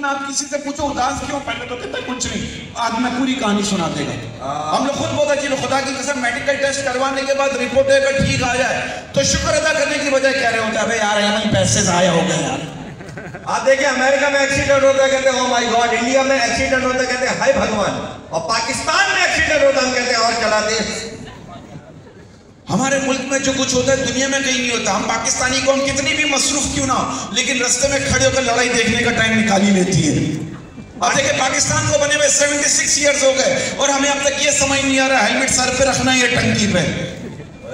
में आप किसी से पूछो उदास क्यों, पहले तो कहता कुछ नहीं, आज मैं पूरी कहानी सुना देगा। हम लोग खुद बोलते कि खुदा की कसम मेडिकल टेस्ट करवाने के बाद रिपोर्ट अगर ठीक आ जाए तो शुक्र अदा करने की बजाय कह रहे होते हैं यार यहाँ पैसे ज़ाया हो गए यार। आप देखिए अमेरिका में एक्सीडेंट होता है कहते हैं ओ माय गॉड, इंडिया में एक्सीडेंट होता है कहते हैं हाय भगवान, और पाकिस्तान में एक्सीडेंट होता है हम कहते हैं और चला दे। हमारे मुल्क में जो कुछ होता है दुनिया में कहीं नहीं होता। हम पाकिस्तानी को हम कितनी भी मसरूफ क्यों ना हो, लेकिन रास्ते में खड़े होकर लड़ाई देखने का टाइम निकाल ही लेती है। अब देखिए पाकिस्तान को बने हुए 76 ईयर्स हो गए और हमें अब तक ये समझ नहीं आ रहा हेलमेट सर पे रखना है या टंकी पे।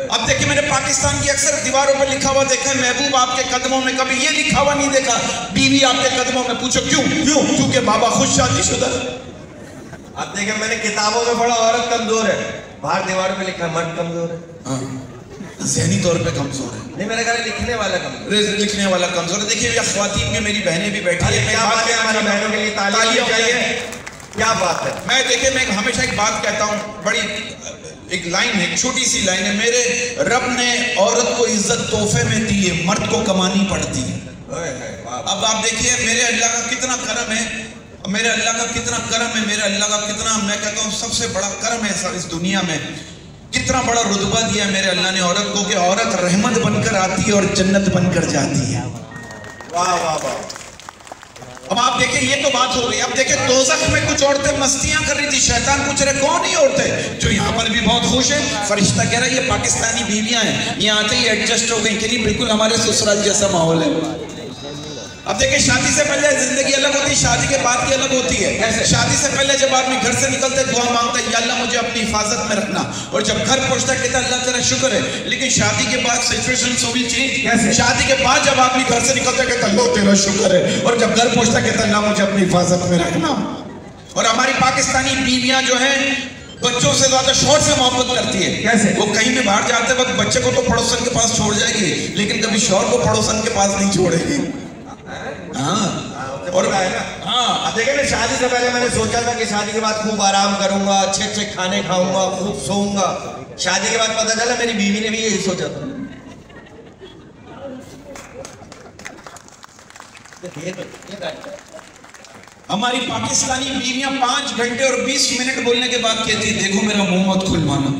अब देखिए मैंने पाकिस्तान की अक्सर दीवारों पर लिखा हुआ देखा है महबूब आपके कदमों में, कभी ये लिखा हुआ नहीं देखा बीवी आपके कदमों में। पूछो क्यों? क्यों? क्योंकि बाबा खुद शादीशुदा। अब देखिए मैंने किताबों में पढ़ा औरत कमजोर है, बाहर दीवार पे लिखा मर्द कमजोर है। ज़हनी तौर पे कमजोर है, नहीं मेरा ख्याल लिखने वाला कमजोर, लिखने वाला कमजोर है। देखिए ये ख्वातीन में मेरी बहनें भी बैठी है, क्या बात है, हमारी बहनों के लिए तालियां चाहिए, क्या बात है। मैं देखिए मैं हमेशा एक बात कहता हूँ, बड़ी एक लाइन है, छोटी सी लाइन है, मेरे रब ने औरत को इज्जत तोहफे में दी है, मर्द को कमानी पड़ती है। अब आप देखिए मेरे अल्लाह का कितना करम है, मेरे अल्लाह का कितना करम है, मेरे अल्लाह का कितना, मैं कहता हूँ सबसे बड़ा करम है इस दुनिया में, कितना बड़ा रुतबा दिया मेरे अल्लाह ने औरत को कि औरत रहमत बनकर आती है और जन्नत बनकर जाती है। वाह वाह वाह। अब आप देखिए ये तो बात हो गई। अब देखिए दोज़ख में कुछ औरतें मस्तियां कर रही थी, शैतान पूछ रहे कौन ही औरतें जो यहाँ पर भी बहुत खुश है। फरिश्ता कह रहा है ये पाकिस्तानी बीवियां हैं, यहाँ आते ही एडजस्ट हो गई कि नहीं बिल्कुल हमारे ससुराल जैसा माहौल है। अब देखिए शादी से पहले जिंदगी अलग होती है, शादी के बाद की अलग होती है। शादी से पहले जब आदमी घर से निकलता है दुआ मांगता है या अल्लाह मुझे अपनी हिफाजत में रखना, और जब घर पहुंचता है कहता है अल्लाह तेरा शुक्र है। लेकिन शादी के बाद सिचुएशन सो विल चेंज। शादी के बाद जब आदमी घर से निकलता है कहता है अल्लाह तेरा शुक्र है, और जब घर पहुंचता है कहता है अल्लाह मुझे अपनी हिफाजत में रखना। और हमारी पाकिस्तानी बीवियां जो है बच्चों से ज्यादा शौहर से मोहब्बत करती है। कैसे? वो कहीं भी बाहर जाते वक्त बच्चे को तो पड़ोसन के पास छोड़ जाएगी, लेकिन कभी शौहर को पड़ोसन के पास नहीं छोड़ेगी। और देखिए ना शादी से पहले मैंने सोचा था कि शादी के बाद खूब आराम करूंगा, अच्छे अच्छे खाने खाऊंगा, खूब सोऊंगा। शादी के बाद पता चला मेरी बीवी ने भी यही सोचा था। हमारी पाकिस्तानी बीवियां 5 घंटे और 20 मिनट बोलने के बाद कहती देखो मेरा मुंह मत खुलवाना।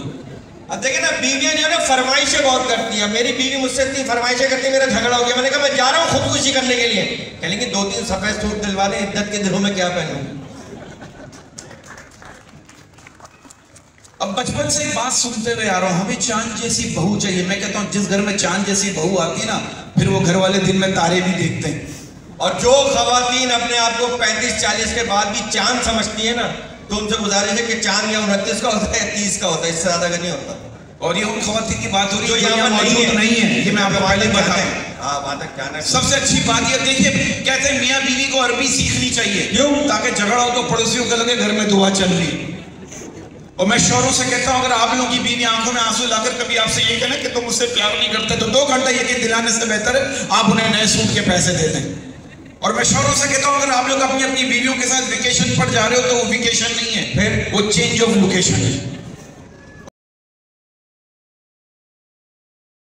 अब देखिए ना बीवियां जो है ना फरमाइशें बहुत करती है। मेरी बीवी मुझसे इतनी फरमाइशें करती है मेरा झगड़ा हो गया। मैंने कहा मैं जा रहा हूँ खुदकुशी करने के लिए, कहेंगे 2-3 सफेद सूट दिलवा दे, इद्दत के दिनों में क्या पहनूं। अब बचपन से बात सुनते हुए आ रहा हूं, हमें चांद जैसी बहू चाहिए। मैं कहता हूँ जिस घर में चांद जैसी बहू आती है ना, फिर वो घर वाले दिन में तारे भी देखते हैं। और जो खवातीन अपने आप को 35-40 के बाद भी चांद समझती है ना, तो उनसे गुजारिश है कि चांद या 29 का होता है या 30 का होता है, इससे ज्यादा का नहीं होता। और ये उन खवातीन की बात हो रही है जो यहाँ मौजूद नहीं है, ये मैं आपको पहले बताता हूँ। सबसे अच्छी बात ये देखिए, कहते हैं मियाँ बीवी को अरबी सीखनी चाहिए। क्यों? ताकि झगड़ा हो तो पड़ोसियों को लगे घर में दुआ चल रही। और मैं शौहरों से कहता हूँ अगर आप लोगों की बीवी आंखों में आंसू लाकर कभी आपसे ये कहना कि तुम मुझसे प्यार नहीं करते, तो 2 घंटा यकीन दिलाने से बेहतर है आप उन्हें नए सूट के पैसे दे दें। और मैं शौहरों से कहता हूँ अगर आप लोग अपनी अपनी बीवियों के साथ वेकेशन पर जा रहे हो तो वो वेकेशन नहीं है, फिर वो चेंज ऑफ लोकेशन है।